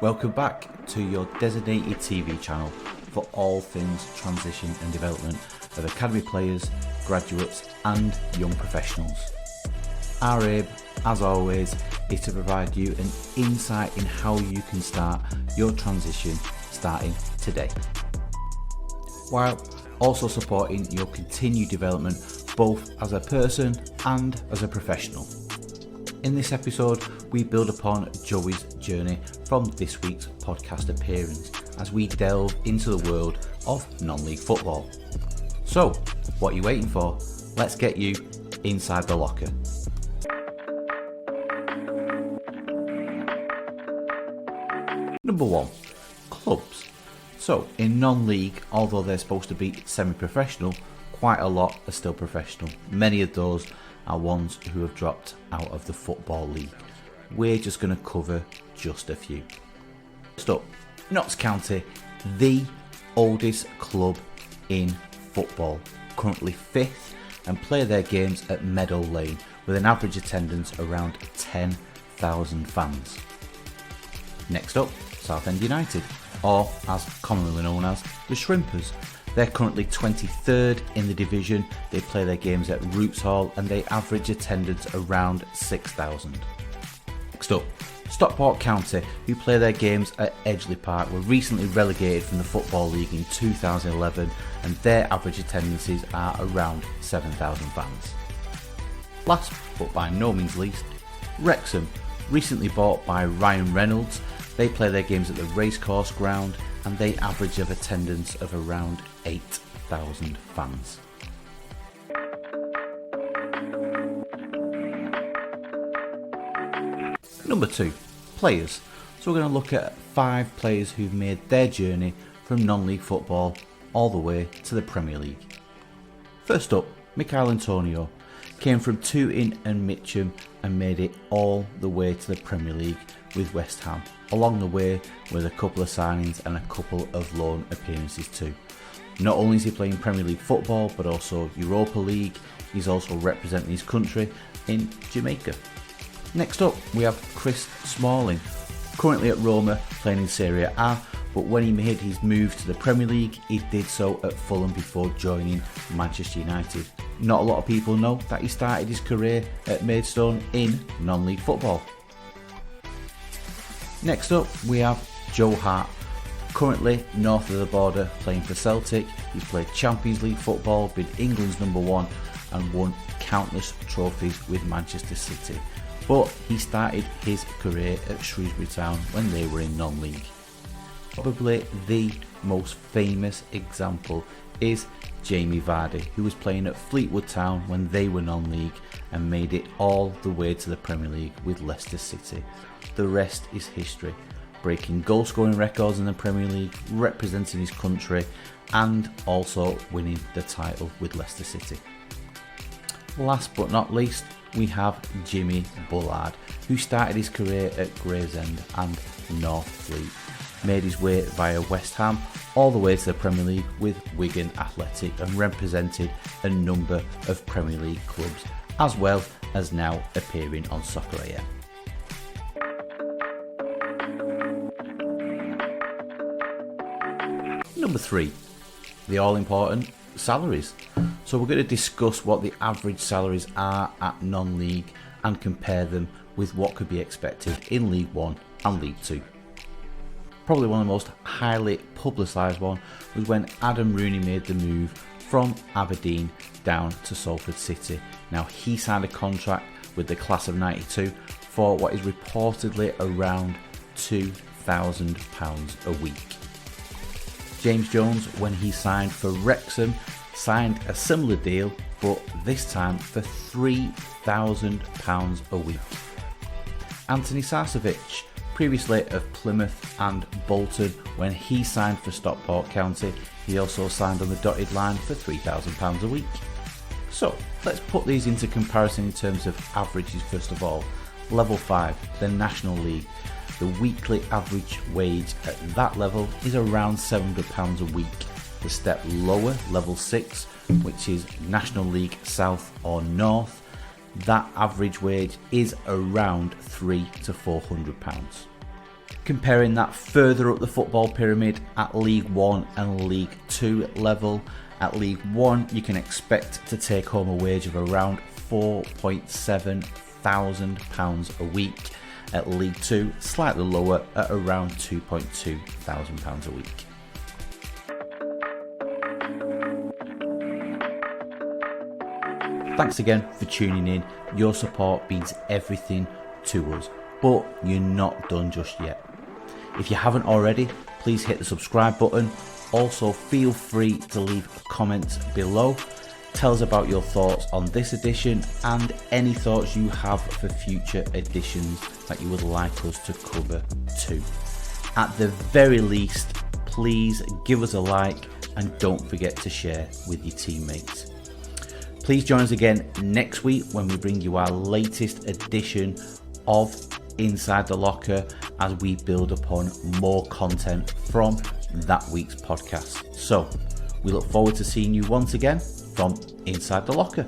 Welcome back to your designated TV channel for all things transition and development of academy players, graduates and young professionals. Our aim, as always, is to provide you an insight in how you can start your transition starting today, while also supporting your continued development both as a person and as a professional. In this episode, we build upon Joey's journey from this week's podcast appearance as we delve into the world of non-league football. So, what are you waiting for? Let's get you inside the locker. Number 1, clubs. So, in non-league, although they're supposed to be semi-professional, quite a lot are still professional. Many of those are ones who have dropped out of the Football League. We're just going to cover just a few. First up, Notts County, the oldest club in football, currently 5th and play their games at Meadow Lane with an average attendance around 10,000 fans. Next up, Southend United, or as commonly known as the Shrimpers. They're currently 23rd in the division. They play their games at Roots Hall and they average attendance around 6,000. Next up, Stockport County, who play their games at Edgeley Park, were recently relegated from the Football League in 2011 and their average attendances are around 7,000 fans. Last but by no means least, Wrexham, recently bought by Ryan Reynolds. They play their games at the Racecourse Ground and they average of attendance of around 8,000 fans. Number 2, players. So we're going to look at 5 players who've made their journey from non-league football all the way to the Premier League. First up, Michail Antonio came from Tooting and Mitcham and made it all the way to the Premier League with West Ham. Along the way with a couple of signings and a couple of loan appearances too. Not only is he playing Premier League football but also Europa League, he's also representing his country in Jamaica. Next up we have Chris Smalling, currently at Roma playing in Serie A, but when he made his move to the Premier League he did so at Fulham before joining Manchester United. Not a lot of people know that he started his career at Maidstone in non-league football. Next up we have Joe Hart, currently north of the border playing for Celtic. He's played Champions League football, been England's number 1 and won countless trophies with Manchester City. But he started his career at Shrewsbury Town when they were in non-league. Probably the most famous example is Jamie Vardy, who was playing at Fleetwood Town when they were non-league and made it all the way to the Premier League with Leicester City. The rest is history, breaking goal scoring records in the Premier League, representing his country and also winning the title with Leicester City. Last but not least, we have Jimmy Bullard, who started his career at Gravesend and North Fleet, made his way via West Ham all the way to the Premier League with Wigan Athletic and represented a number of Premier League clubs, as well as now appearing on Soccer AM. Number 3, the all-important salaries. So we're going to discuss what the average salaries are at non-league and compare them with what could be expected in League 1 and League 2. Probably one of the most highly publicised one was when Adam Rooney made the move from Aberdeen down to Salford City. Now he signed a contract with the class of 92 for what is reportedly around £2,000 a week. James Jones, when he signed for Wrexham, signed a similar deal, but this time for £3,000 a week. Anthony Sarcevic, previously of Plymouth and Bolton, when he signed for Stockport County, he also signed on the dotted line for £3,000 a week. So let's put these into comparison in terms of averages first of all. Level 5, the National League. The weekly average wage at that level is around £700 a week. The step lower, level 6, which is National League South or North, that average wage is around £300 to £400. Comparing that further up the football pyramid at League 1 and League 2 level, at League 1 you can expect to take home a wage of around £4,700 a week. At League 2, slightly lower at around £2,200 a week. Thanks again for tuning in. Your support means everything to us, but you're not done just yet. If you haven't already, please hit the subscribe button. Also, feel free to leave comments below. Tell us about your thoughts on this edition and any thoughts you have for future editions that you would like us to cover too. At the very least, please give us a like and don't forget to share with your teammates. Please join us again next week when we bring you our latest edition of Inside the Locker as we build upon more content from that week's podcast. So we look forward to seeing you once again from Inside the Locker.